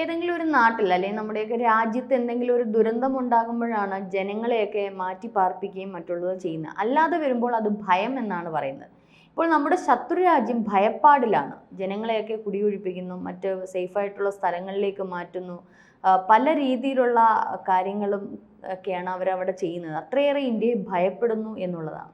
ഏതെങ്കിലും ഒരു നാട്ടിൽ അല്ലെങ്കിൽ നമ്മുടെയൊക്കെ രാജ്യത്ത് എന്തെങ്കിലും ഒരു ദുരന്തം ഉണ്ടാകുമ്പോഴാണ് ജനങ്ങളെയൊക്കെ മാറ്റി പാർപ്പിക്കുകയും മറ്റുള്ളത് ചെയ്യുന്നത്. അല്ലാതെ വരുമ്പോൾ അത് ഭയം എന്നാണ് പറയുന്നത്. ഇപ്പോൾ നമ്മുടെ ശത്രു രാജ്യം ഭയപ്പാടിലാണ്. ജനങ്ങളെയൊക്കെ കുടിയൊഴിപ്പിക്കുന്നു, മറ്റ് സേഫായിട്ടുള്ള സ്ഥലങ്ങളിലേക്ക് മാറ്റുന്നു. പല രീതിയിലുള്ള കാര്യങ്ങളും ഒക്കെയാണ് അവരവിടെ ചെയ്യുന്നത്. അത്രയേറെ ഇന്ത്യയെ ഭയപ്പെടുന്നു എന്നുള്ളതാണ്.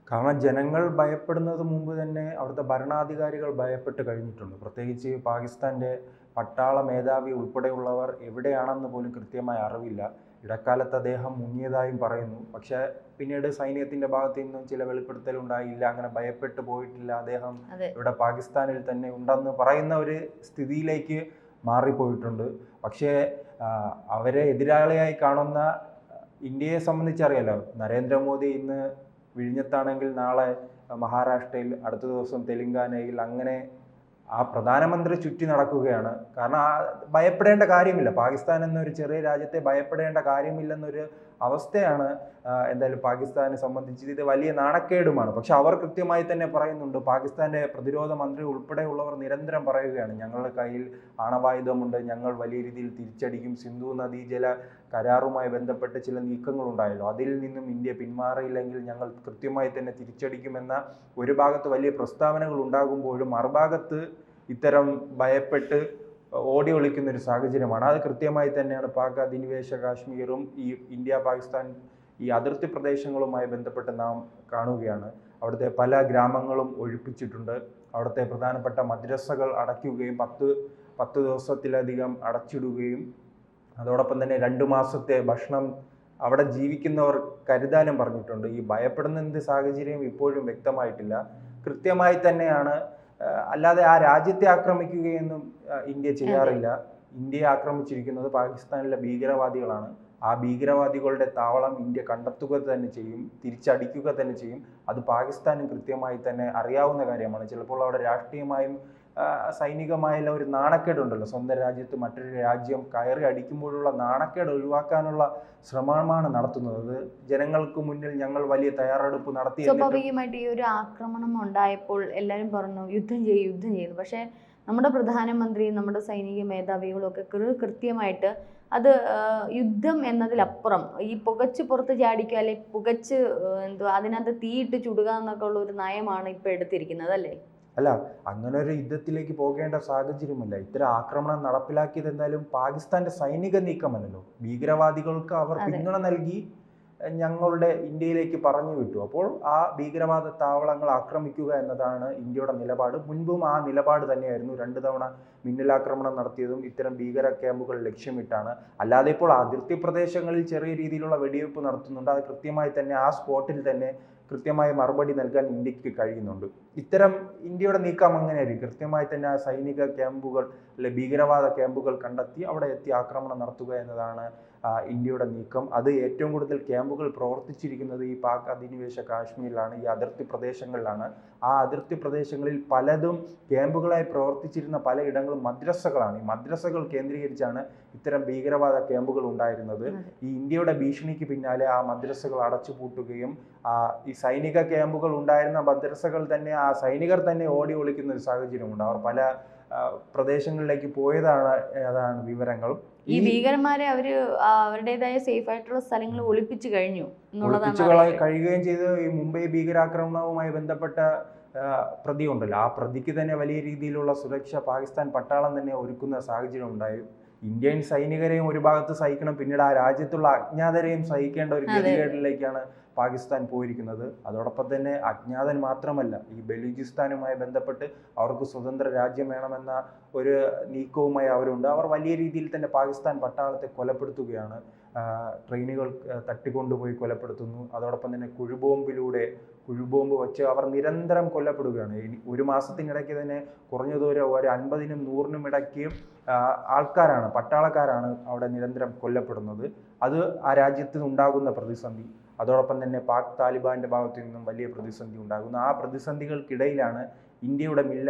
കാരണം ജനങ്ങൾ ഭയപ്പെടുന്നത് മുമ്പ് തന്നെ അവിടുത്തെ ഭരണാധികാരികൾ ഭയപ്പെട്ട് കഴിഞ്ഞിട്ടുണ്ട്. പ്രത്യേകിച്ച് പാകിസ്ഥാൻ്റെ പട്ടാള മേധാവി ഉൾപ്പെടെയുള്ളവർ എവിടെയാണെന്ന് പോലും കൃത്യമായി അറിവില്ല. ഇടക്കാലത്ത് അദ്ദേഹം മുങ്ങിയതായും പറയുന്നു. പക്ഷേ പിന്നീട് സൈന്യത്തിൻ്റെ ഭാഗത്തു നിന്നും ചില വെളിപ്പെടുത്തലുണ്ടായില്ല, അങ്ങനെ ഭയപ്പെട്ടു പോയിട്ടില്ല, അദ്ദേഹം ഇവിടെ പാകിസ്ഥാനിൽ തന്നെ ഉണ്ടെന്ന് പറയുന്ന ഒരു സ്ഥിതിയിലേക്ക് മാറിപ്പോയിട്ടുണ്ട്. പക്ഷേ അവരെ എതിരാളിയായി കാണുന്ന ഇന്ത്യയെ സംബന്ധിച്ചറിയാലോ, നരേന്ദ്രമോദി ഇന്ന് വിഴിഞ്ഞത്താണെങ്കിൽ നാളെ മഹാരാഷ്ട്രയിൽ, അടുത്ത ദിവസം തെലങ്കാനയിൽ, അങ്ങനെ ആ പ്രധാനമന്ത്രി ചുറ്റി നടക്കുകയാണ്. കാരണം ഭയപ്പെടേണ്ട കാര്യമില്ല, പാകിസ്ഥാൻ എന്നൊരു ചെറിയ രാജ്യത്തെ ഭയപ്പെടേണ്ട കാര്യമില്ലെന്നൊരു അവസ്ഥയാണ്. എന്തായാലും പാകിസ്ഥാനെ സംബന്ധിച്ച് ഇത് വലിയ നാണക്കേടുമാണ്. പക്ഷെ അവർ കൃത്യമായി തന്നെ പറയുന്നുണ്ട്, പാകിസ്ഥാന്റെ പ്രതിരോധ മന്ത്രി ഉൾപ്പെടെയുള്ളവർ നിരന്തരം പറയുകയാണ്, ഞങ്ങളുടെ കയ്യിൽ ആണവായുധമുണ്ട്, ഞങ്ങൾ വലിയ രീതിയിൽ തിരിച്ചടിക്കും. സിന്ധു നദീജല കരാറുമായി ബന്ധപ്പെട്ട് ചില നീക്കങ്ങൾ ഉണ്ടായല്ലോ, അതിൽ നിന്നും ഇന്ത്യ പിന്മാറിയില്ലെങ്കിൽ ഞങ്ങൾ കൃത്യമായി തന്നെ തിരിച്ചടിക്കുമെന്ന ഒരു ഭാഗത്ത് വലിയ പ്രസ്താവനകൾ ഉണ്ടാകുമ്പോഴും മറുഭാഗത്ത് ഇത്തരം ഭയപ്പെട്ട് ഓടി ഒളിക്കുന്ന ഒരു സാഹചര്യമാണ്. അത് കൃത്യമായി തന്നെയാണ് പാക് അധിനിവേശ കാശ്മീറും ഈ ഇന്ത്യ പാകിസ്ഥാൻ ഈ അതിർത്തി പ്രദേശങ്ങളുമായി ബന്ധപ്പെട്ട് നാം കാണുകയാണ്. അവിടുത്തെ പല ഗ്രാമങ്ങളും ഒഴിപ്പിച്ചിട്ടുണ്ട്. അവിടുത്തെ പ്രധാനപ്പെട്ട മദ്രസകൾ അടയ്ക്കുകയും 10 ദിവസത്തിലധികം അടച്ചിടുകയും അതോടൊപ്പം തന്നെ 2 മാസത്തെ ഭക്ഷണം അവിടെ ജീവിക്കുന്നവർ കരുതാനും പറഞ്ഞിട്ടുണ്ട്. ഈ ഭയപ്പെടുന്ന എന്ത് സാഹചര്യം ഇപ്പോഴും വ്യക്തമായിട്ടില്ല. കൃത്യമായി തന്നെയാണ്, അല്ലാതെ ആ രാജ്യത്തെ ആക്രമിക്കുകയൊന്നും ഇന്ത്യ ചെയ്യാറില്ല. ഇന്ത്യയെ ആക്രമിച്ചിരിക്കുന്നത് പാകിസ്ഥാനിലെ ഭീകരവാദികളാണ്. ആ ഭീകരവാദികളുടെ താവളം ഇന്ത്യ കണ്ടെത്തുക തന്നെ ചെയ്യും, തിരിച്ചടിക്കുക തന്നെ ചെയ്യും. അത് പാകിസ്ഥാനും കൃത്യമായി തന്നെ അറിയാവുന്ന കാര്യമാണ്. ചിലപ്പോൾ അവിടെ രാഷ്ട്രീയമായും സൈനികമായുള്ള ഒരു നാണക്കേടുണ്ടല്ലോ, സ്വന്തം രാജ്യത്ത് മറ്റൊരു രാജ്യം കയറി അടിക്കുമ്പോഴുള്ള നാണക്കേട് ഒഴിവാക്കാനുള്ള ശ്രമമാണ് നടത്തുന്നത്. അത് ജനങ്ങൾക്ക് മുന്നിൽ ഞങ്ങൾ വലിയ തയ്യാറെടുപ്പ് നടത്തി. സ്വാഭാവികമായിട്ട് ഈ ഒരു ആക്രമണം ഉണ്ടായപ്പോൾ എല്ലാവരും പറഞ്ഞു യുദ്ധം ചെയ്യുന്നു. പക്ഷേ നമ്മുടെ പ്രധാനമന്ത്രി, നമ്മുടെ സൈനിക മേധാവികളും ഒക്കെ കൃത്യമായിട്ട് അത് യുദ്ധം എന്നതിലപ്പുറം ഈ പുകച്ച് പുറത്ത് ചാടിക്കുക, അല്ലെ പുകച്ച് അതിനകത്ത് തീയിട്ട് ചുടുക എന്നൊക്കെ ഉള്ള ഒരു നയമാണ് ഇപ്പൊ എടുത്തിരിക്കുന്നത്, അല്ലേ? അല്ല, അങ്ങനെ ഒരു യുദ്ധത്തിലേക്ക് പോകേണ്ട സാഹചര്യമല്ല. ഇത്തരം ആക്രമണം നടപ്പിലാക്കിയത് എന്തായാലും പാകിസ്ഥാന്റെ സൈനിക നീക്കമല്ലല്ലോ. ഭീകരവാദികൾക്ക് അവർ പിന്തുണ നൽകി ഞങ്ങളുടെ ഇന്ത്യയിലേക്ക് പറഞ്ഞു വിട്ടു. അപ്പോൾ ആ ഭീകരവാദ താവളങ്ങൾ ആക്രമിക്കുക എന്നതാണ് ഇന്ത്യയുടെ നിലപാട്. മുൻപും ആ നിലപാട് തന്നെയായിരുന്നു. 2 തവണ മിന്നലാക്രമണം നടത്തിയതും ഇത്തരം ഭീകര ക്യാമ്പുകൾ ലക്ഷ്യമിട്ടാണ്. അല്ലാതെ ഇപ്പോൾ അതിർത്തി പ്രദേശങ്ങളിൽ ചെറിയ രീതിയിലുള്ള വെടിവെപ്പ് നടത്തുന്നുണ്ട്. അത് കൃത്യമായി തന്നെ ആ സ്പോട്ടിൽ തന്നെ കൃത്യമായ മറുപടി നൽകാൻ ഇന്ത്യക്ക് കഴിയുന്നുണ്ട്. ഇത്തരം ഇന്ത്യയുടെ നീക്കം അങ്ങനെയായിരിക്കും. കൃത്യമായി തന്നെ ആ സൈനിക ക്യാമ്പുകൾ അല്ലെ ഭീകരവാദ ക്യാമ്പുകൾ കണ്ടെത്തി അവിടെ എത്തി ആക്രമണം നടത്തുക എന്നതാണ് ഇന്ത്യയുടെ നീക്കം. അത് ഏറ്റവും കൂടുതൽ ക്യാമ്പുകൾ പ്രവർത്തിച്ചിരിക്കുന്നത് ഈ പാക് അധിനിവേശ കാശ്മീരിലാണ്, ഈ അതിർത്തി പ്രദേശങ്ങളിലാണ്. ആ അതിർത്തി പ്രദേശങ്ങളിൽ പലതും ക്യാമ്പുകളായി പ്രവർത്തിച്ചിരുന്ന പലയിടങ്ങളും മദ്രസകളാണ്. ഈ മദ്രസകൾ കേന്ദ്രീകരിച്ചാണ് ഇത്തരം ഭീകരവാദ ക്യാമ്പുകൾ ഉണ്ടായിരുന്നത്. ഈ ഇന്ത്യയുടെ ഭീഷണിക്ക് പിന്നാലെ ആ മദ്രസകൾ അടച്ചുപൂട്ടുകയും ഈ സൈനിക ക്യാമ്പുകൾ ഉണ്ടായിരുന്ന മദ്രസകൾ തന്നെ ആ സൈനികർ തന്നെ ഓടി ഒളിക്കുന്ന ഒരു സാഹചര്യമുണ്ട്. അവർ പല പ്രദേശങ്ങളിലേക്ക് പോയതാണ്, അതാണ് വിവരങ്ങൾ. ഈ ഭീകരന്മാരെ അവരുടേതായ സേഫ് ആയിട്ടുള്ള സ്ഥലങ്ങൾ ഒളിപ്പിച്ചു കഴിയുകയും ചെയ്ത്. ഈ മുംബൈ ഭീകരാക്രമണവുമായി ബന്ധപ്പെട്ട പ്രതി ഉണ്ടല്ലോ, ആ പ്രതിക്ക് തന്നെ വലിയ രീതിയിലുള്ള സുരക്ഷ പാകിസ്ഥാൻ പട്ടാളം തന്നെ ഒരുക്കുന്ന സാഹചര്യം ഉണ്ടായി. ഇന്ത്യൻ സൈനികരെയും ഒരു ഭാഗത്ത് സഹിക്കണം, പിന്നീട് ആ രാജ്യത്തുള്ള അജ്ഞാതരെയും സഹിക്കേണ്ട ഒരു ഗതികേടിലേക്കാണ് പാകിസ്ഥാൻ പോയിരിക്കുന്നത്. അതോടൊപ്പം തന്നെ അജ്ഞാതൻ മാത്രമല്ല, ഈ ബലൂചിസ്ഥാനുമായി ബന്ധപ്പെട്ട് അവർക്ക് സ്വതന്ത്ര രാജ്യം വേണമെന്ന ഒരു നീക്കവുമായി അവരുണ്ട്. അവർ വലിയ രീതിയിൽ തന്നെ പാകിസ്ഥാൻ പട്ടാളത്തെ കൊലപ്പെടുത്തുകയാണ്. ട്രെയിനുകൾ തട്ടിക്കൊണ്ടുപോയി കൊലപ്പെടുത്തുന്നു. അതോടൊപ്പം തന്നെ കുഴിബോംബ് വെച്ച് അവർ നിരന്തരം കൊല്ലപ്പെടുകയാണ്. ഒരു മാസത്തിനിടയ്ക്ക് തന്നെ കുറഞ്ഞതോരം ഒരു 50നും 100നും ഇടയ്ക്ക് ആൾക്കാരാണ്, പട്ടാളക്കാരാണ് അവിടെ നിരന്തരം കൊല്ലപ്പെടുന്നത്. അത് ആ രാജ്യത്ത് ഉണ്ടാകുന്ന പ്രതിസന്ധി, അതോടൊപ്പം തന്നെ പാക് താലിബാന്റെ ഭാഗത്തു നിന്നും വലിയ പ്രതിസന്ധി ഉണ്ടാകുന്നു. ആ പ്രതിസന്ധികൾക്കിടയിലാണ് ഇന്ത്യയുടെ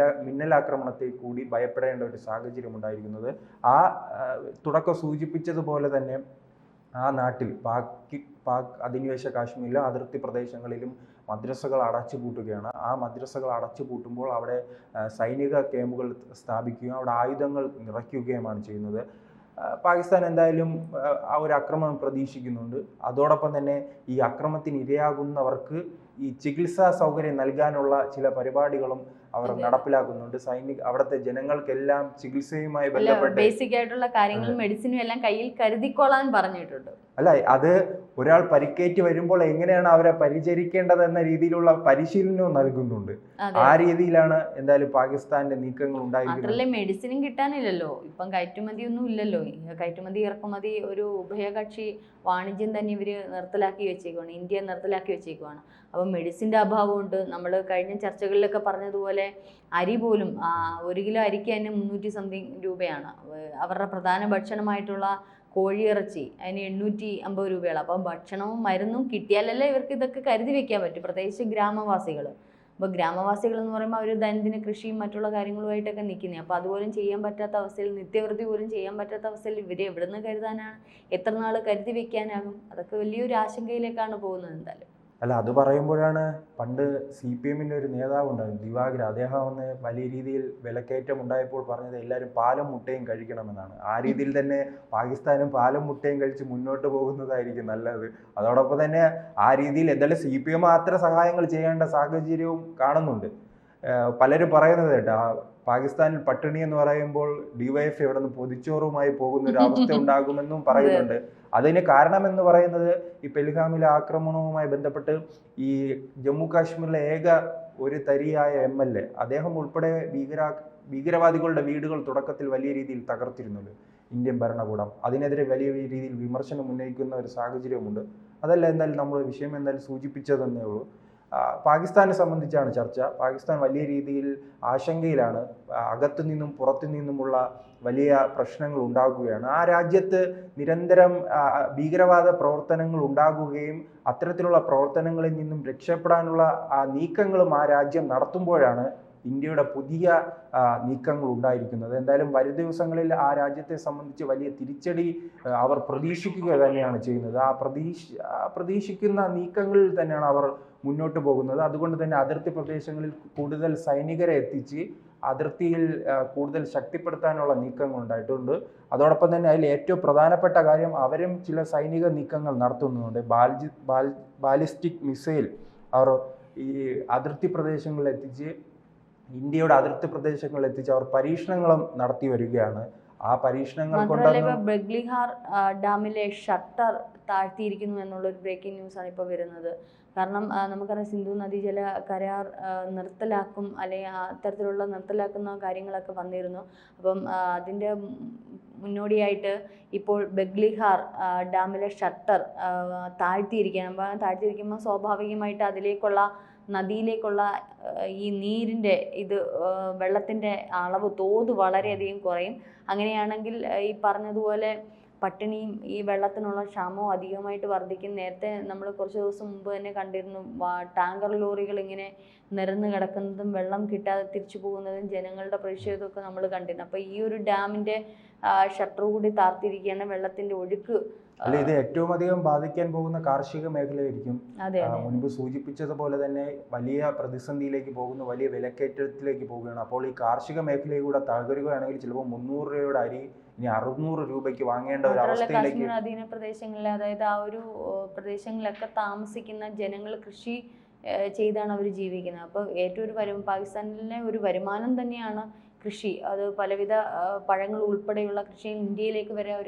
മിന്നലാക്രമണത്തെ കൂടി ഭയപ്പെടേണ്ട ഒരു സാഹചര്യം ഉണ്ടായിരിക്കുന്നത്. ആ തുടക്കം സൂചിപ്പിച്ചതുപോലെ തന്നെ ആ നാട്ടിൽ പാക് അധിനിവേശ കാശ്മീരിലും അതിർത്തി പ്രദേശങ്ങളിലും മദ്രസകൾ അടച്ചുപൂട്ടുകയാണ്. ആ മദ്രസകൾ അടച്ചുപൂട്ടുമ്പോൾ അവിടെ സൈനിക ക്യാമ്പുകൾ സ്ഥാപിക്കുകയും അവിടെ ആയുധങ്ങൾ നിറയ്ക്കുകയുമാണ് ചെയ്യുന്നത്. പാകിസ്ഥാൻ എന്തായാലും ആ ഒരു ആക്രമണം പ്രതീക്ഷിക്കുന്നുണ്ട്. അതോടൊപ്പം തന്നെ ഈ ആക്രമണത്തിന് ഇരയാകുന്നവർക്ക് ഈ ചികിത്സാ സൗകര്യം നൽകാനുള്ള ചില പരിപാടികളും അവർ നടപ്പിലാക്കുന്നുണ്ട്. അവിടുത്തെ ജനങ്ങൾക്കെല്ലാം ചികിത്സയുമായി ബന്ധപ്പെട്ട് ബേസിക് ആയിട്ടുള്ള കാര്യങ്ങളും മെഡിസിനും എല്ലാം കയ്യിൽ കരുതിക്കൊള്ളാൻ പറഞ്ഞിട്ടുണ്ട്. അല്ല, അത് ഒരാൾ പരിക്കേറ്റ് വരുമ്പോൾ എങ്ങനെയാണ് അവരെ പരിചരിക്കേണ്ടത് എന്ന രീതിയിലുള്ള പരിശീലനവും നൽകുന്നുണ്ട്. ആ രീതിയിലാണ് എന്തായാലും പാകിസ്ഥാന്റെ നീക്കങ്ങൾ ഉണ്ടായിരിക്കുന്നത്. മാത്രമല്ല മെഡിസിനും കിട്ടാനില്ലല്ലോ, ഇപ്പം കയറ്റുമതി ഒന്നും ഇല്ലല്ലോ. കയറ്റുമതി ഇറക്കുമതി ഒരു ഉഭയകക്ഷി വാണിജ്യം തന്നെ ഇവര് നിർത്തലാക്കി വെച്ചേക്കുവാണ്, ഇന്ത്യ നിർത്തലാക്കി വെച്ചേക്കുവാണ്. അപ്പം മെഡിസിൻ്റെ അഭാവമുണ്ട്. നമ്മൾ കഴിഞ്ഞ ചർച്ചകളിലൊക്കെ പറഞ്ഞതുപോലെ അരി പോലും 1 കിലോ അരിക്ക് തന്നെ 300 സംതിങ് രൂപയാണ്. അവരുടെ പ്രധാന ഭക്ഷണമായിട്ടുള്ള കോഴിയിറച്ചി അതിന് 850 രൂപയാണ്. അപ്പം ഭക്ഷണവും മരുന്നും കിട്ടിയാലല്ലേ ഇവർക്ക് ഇതൊക്കെ കരുതി വെക്കാൻ പറ്റും, പ്രത്യേകിച്ച് ഗ്രാമവാസികൾ. അപ്പോൾ ഗ്രാമവാസികൾ എന്ന് പറയുമ്പോൾ അവർ ദൈനംദിന കൃഷിയും മറ്റുള്ള കാര്യങ്ങളുമായിട്ടൊക്കെ നിൽക്കുന്നത്. അപ്പോൾ അതുപോലും ചെയ്യാൻ പറ്റാത്ത അവസ്ഥയിൽ, നിത്യവൃത്തി പോലും ചെയ്യാൻ പറ്റാത്ത അവസ്ഥയിൽ ഇവർ എവിടെ നിന്ന് കരുതാനാണ്? എത്ര നാൾ കരുതി വെക്കാനാകും? അതൊക്കെ വലിയൊരു ആശങ്കയിലേക്കാണ് പോകുന്നത് എന്തായാലും. അല്ല, അത് പറയുമ്പോഴാണ് പണ്ട് CPM-ന്റെ ഒരു നേതാവ് ഉണ്ടായിരുന്നു, ദിവാകർ. അദ്ദേഹം വന്ന് വലിയ രീതിയിൽ വിലക്കയറ്റം ഉണ്ടായപ്പോൾ പറഞ്ഞത് എല്ലാവരും പാലും മുട്ടയും കഴിക്കണമെന്നാണ്. ആ രീതിയിൽ തന്നെ പാകിസ്ഥാനും പാലും മുട്ടയും കഴിച്ച് മുന്നോട്ട് പോകുന്നതായിരിക്കും നല്ലത്. അതോടൊപ്പം തന്നെ ആ രീതിയിൽ എന്തായാലും CPM മാത്രം സഹായങ്ങൾ ചെയ്യേണ്ട സാഹചര്യവും കാണുന്നുണ്ട്. പലരും പറയുന്നത് കേട്ടോ, പാകിസ്ഥാനിൽ പട്ടിണി എന്ന് പറയുമ്പോൾ DYF ഇവിടെ നിന്ന് പൊതിച്ചോറുമായി പോകുന്ന ഒരു അവസ്ഥ ഉണ്ടാകുമെന്നും പറയുന്നുണ്ട്. അതിന് കാരണമെന്ന് പറയുന്നത് ഈ പെൽഗാമിലെ ആക്രമണവുമായി ബന്ധപ്പെട്ട് ഈ ജമ്മു കാശ്മീരിലെ ഏക ഒരു തരിയായ MLA അദ്ദേഹം ഉൾപ്പെടെ ഭീകരവാദികളുടെ വീടുകൾ തുടക്കത്തിൽ വലിയ രീതിയിൽ തകർത്തിരുന്നുണ്ട് ഇന്ത്യൻ ഭരണകൂടം. അതിനെതിരെ വലിയ രീതിയിൽ വിമർശനം ഉന്നയിക്കുന്ന ഒരു സാഹചര്യമുണ്ട്. അതല്ല എന്തായാലും നമ്മൾ വിഷയം എന്തായാലും സൂചിപ്പിച്ചതെന്നേ ഉള്ളൂ. പാകിസ്ഥാനെ സംബന്ധിച്ചാണ് ചർച്ച. പാകിസ്ഥാൻ വലിയ രീതിയിൽ ആശങ്കയിലാണ്. അകത്തു നിന്നും പുറത്തു നിന്നുമുള്ള വലിയ പ്രശ്നങ്ങൾ ഉണ്ടാകുകയാണ്. ആ രാജ്യത്ത് നിരന്തരം ഭീകരവാദ പ്രവർത്തനങ്ങൾ ഉണ്ടാകുകയും അത്തരത്തിലുള്ള പ്രവർത്തനങ്ങളിൽ നിന്നും രക്ഷപ്പെടാനുള്ള നീക്കങ്ങളും ആ രാജ്യം നടത്തുമ്പോഴാണ് ഇന്ത്യയുടെ പുതിയ നീക്കങ്ങൾ ഉണ്ടായിരിക്കുന്നത്. എന്തായാലും വരും ദിവസങ്ങളിൽ ആ രാജ്യത്തെ സംബന്ധിച്ച് വലിയ തിരിച്ചടി അവർ പ്രതീക്ഷിക്കുക തന്നെയാണ് ചെയ്യുന്നത്. ആ പ്രതീക്ഷിക്കുന്ന നീക്കങ്ങളിൽ തന്നെയാണ് അവർ മുന്നോട്ട് പോകുന്നത്. അതുകൊണ്ട് തന്നെ അതിർത്തി പ്രദേശങ്ങളിൽ കൂടുതൽ സൈനികരെ എത്തിച്ച് അതിർത്തിയിൽ കൂടുതൽ ശക്തിപ്പെടുത്താനുള്ള നീക്കങ്ങൾ ഉണ്ടായിട്ടുണ്ട്. അതോടൊപ്പം തന്നെ അതിൽ ഏറ്റവും പ്രധാനപ്പെട്ട കാര്യം, അവരും ചില സൈനിക നീക്കങ്ങൾ നടത്തുന്നുണ്ട്. ബാലിസ്റ്റിക് മിസൈൽ അവർ ഈ അതിർത്തി പ്രദേശങ്ങളിൽ എത്തിച്ച്, ഇന്ത്യയുടെ അതിർത്തി പ്രദേശങ്ങളിൽ എത്തിച്ച് അവർ പരീക്ഷണങ്ങളും നടത്തി വരികയാണ്. ആ പരീക്ഷണങ്ങൾ കൊണ്ടൊന്നും ബഗ്ലിഹാർ ഡാമിലെ ഷട്ടർ താഴ്ത്തിയിരിക്കുന്നു എന്നുള്ളൊരു ബ്രേക്കിംഗ് ന്യൂസാണ് ഇപ്പോൾ വരുന്നത്. കാരണം നമുക്കറിയാം, സിന്ധു നദീജല കരാർ നിർത്തലാക്കും, അല്ലെങ്കിൽ അത്തരത്തിലുള്ള നിർത്തലാക്കുന്ന കാര്യങ്ങളൊക്കെ വന്നിരുന്നു. അപ്പം അതിൻ്റെ മുന്നോടിയായിട്ട് ഇപ്പോൾ ബഗ്ലിഹാർ ഡാമിലെ ഷട്ടർ താഴ്ത്തിയിരിക്കുമ്പോൾ സ്വാഭാവികമായിട്ട് അതിലേക്കുള്ള നദിയിലേക്കുള്ള ഈ നീരിൻ്റെ വെള്ളത്തിൻ്റെ അളവ് തോത് വളരെയധികം കുറയും. അങ്ങനെയാണെങ്കിൽ ഈ പറഞ്ഞതുപോലെ പട്ടിണിയും ഈ വെള്ളത്തിനുള്ള ക്ഷാമവും അധികമായിട്ട് വർദ്ധിക്കും. നേരത്തെ നമ്മൾ കുറച്ച് ദിവസം മുമ്പ് തന്നെ കണ്ടിരുന്നു, ടാങ്കർ ലോറികൾ ഇങ്ങനെ നിരന്ന് കിടക്കുന്നതും വെള്ളം കിട്ടാതെ തിരിച്ചു പോകുന്നതും ജനങ്ങളുടെ പ്രതിഷേധമൊക്കെ നമ്മൾ കണ്ടിരുന്നു. അപ്പോൾ ഈ ഒരു ഡാമിൻ്റെ ഷട്ടർ കൂടി താഴ്ത്തിയിരിക്കുകയാണ്. വെള്ളത്തിൻ്റെ ഒഴുക്ക് അല്ല, ഇത് ഏറ്റവും അധികം ബാധിക്കാൻ പോകുന്ന കാർഷിക മേഖലയായിരിക്കും. മുൻപ് സൂചിപ്പിച്ചതുപോലെ തന്നെ വലിയ പ്രതിസന്ധിയിലേക്ക് പോകുന്നു, വലിയ വിലക്കയറ്റത്തിലേക്ക് പോവുകയാണ്. അപ്പോൾ ഈ കാർഷിക മേഖലയിലൂടെ തകരുകയാണെങ്കിൽ ചിലപ്പോൾ 300 രൂപയുടെ അരി ഇനി 600 രൂപയ്ക്ക് വാങ്ങേണ്ട ഒരു അവസ്ഥയിലേക്ക്. കാശ്മീർ അധീന പ്രദേശങ്ങളിൽ, അതായത് ആ ഒരു പ്രദേശങ്ങളിലൊക്കെ താമസിക്കുന്ന ജനങ്ങൾ കൃഷി ചെയ്താണ് അവർ ജീവിക്കുന്നത്. അപ്പോൾ ഏറ്റവും പാകിസ്ഥാനിലെ ഒരു വരുമാനം തന്നെയാണ് കൃഷി. അത് പലവിധ പഴങ്ങൾ ഉൾപ്പെടെയുള്ള കൃഷി ഇന്ത്യയിലേക്ക് വരെ അവർ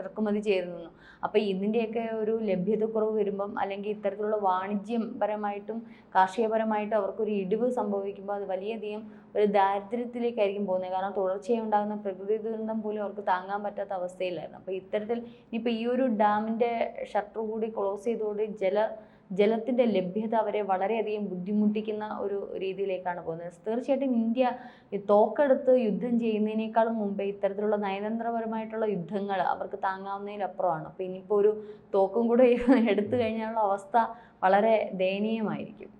ഇറക്കുമതി ചെയ്തിരുന്നു. അപ്പോൾ ഇതിൻ്റെയൊക്കെ ഒരു ലഭ്യതക്കുറവ് വരുമ്പം, അല്ലെങ്കിൽ ഇത്തരത്തിലുള്ള വാണിജ്യപരമായിട്ടും കാർഷികപരമായിട്ടും അവർക്കൊരു ഇടിവ് സംഭവിക്കുമ്പോൾ അത് വലിയധികം ഒരു ദാരിദ്ര്യത്തിലേക്കായിരിക്കും പോകുന്നത്. കാരണം തുടർച്ചയായി ഉണ്ടാകുന്ന പ്രകൃതി ദുരന്തം പോലും അവർക്ക് താങ്ങാൻ പറ്റാത്ത അവസ്ഥയിലായിരുന്നു. അപ്പോൾ ഇത്തരത്തിൽ ഇനിയിപ്പോൾ ഈ ഒരു ഡാമിൻ്റെ ഷട്ടർ കൂടി ക്ലോസ് ചെയ്തോടെ ജലത്തിൻ്റെ ലഭ്യത അവരെ വളരെയധികം ബുദ്ധിമുട്ടിക്കുന്ന ഒരു രീതിയിലേക്കാണ് പോകുന്നത്. തീർച്ചയായിട്ടും ഇന്ത്യ തോക്കെടുത്ത് യുദ്ധം ചെയ്യുന്നതിനേക്കാളും മുമ്പേ ഇത്തരത്തിലുള്ള നയതന്ത്രപരമായിട്ടുള്ള യുദ്ധങ്ങൾ അവർക്ക് താങ്ങാവുന്നതിലപ്പുറമാണ്. അപ്പോൾ ഇനിയിപ്പോൾ ഒരു തോക്കും കൂടെ എടുത്തു കഴിഞ്ഞാലുള്ള അവസ്ഥ വളരെ ദയനീയമായിരിക്കും.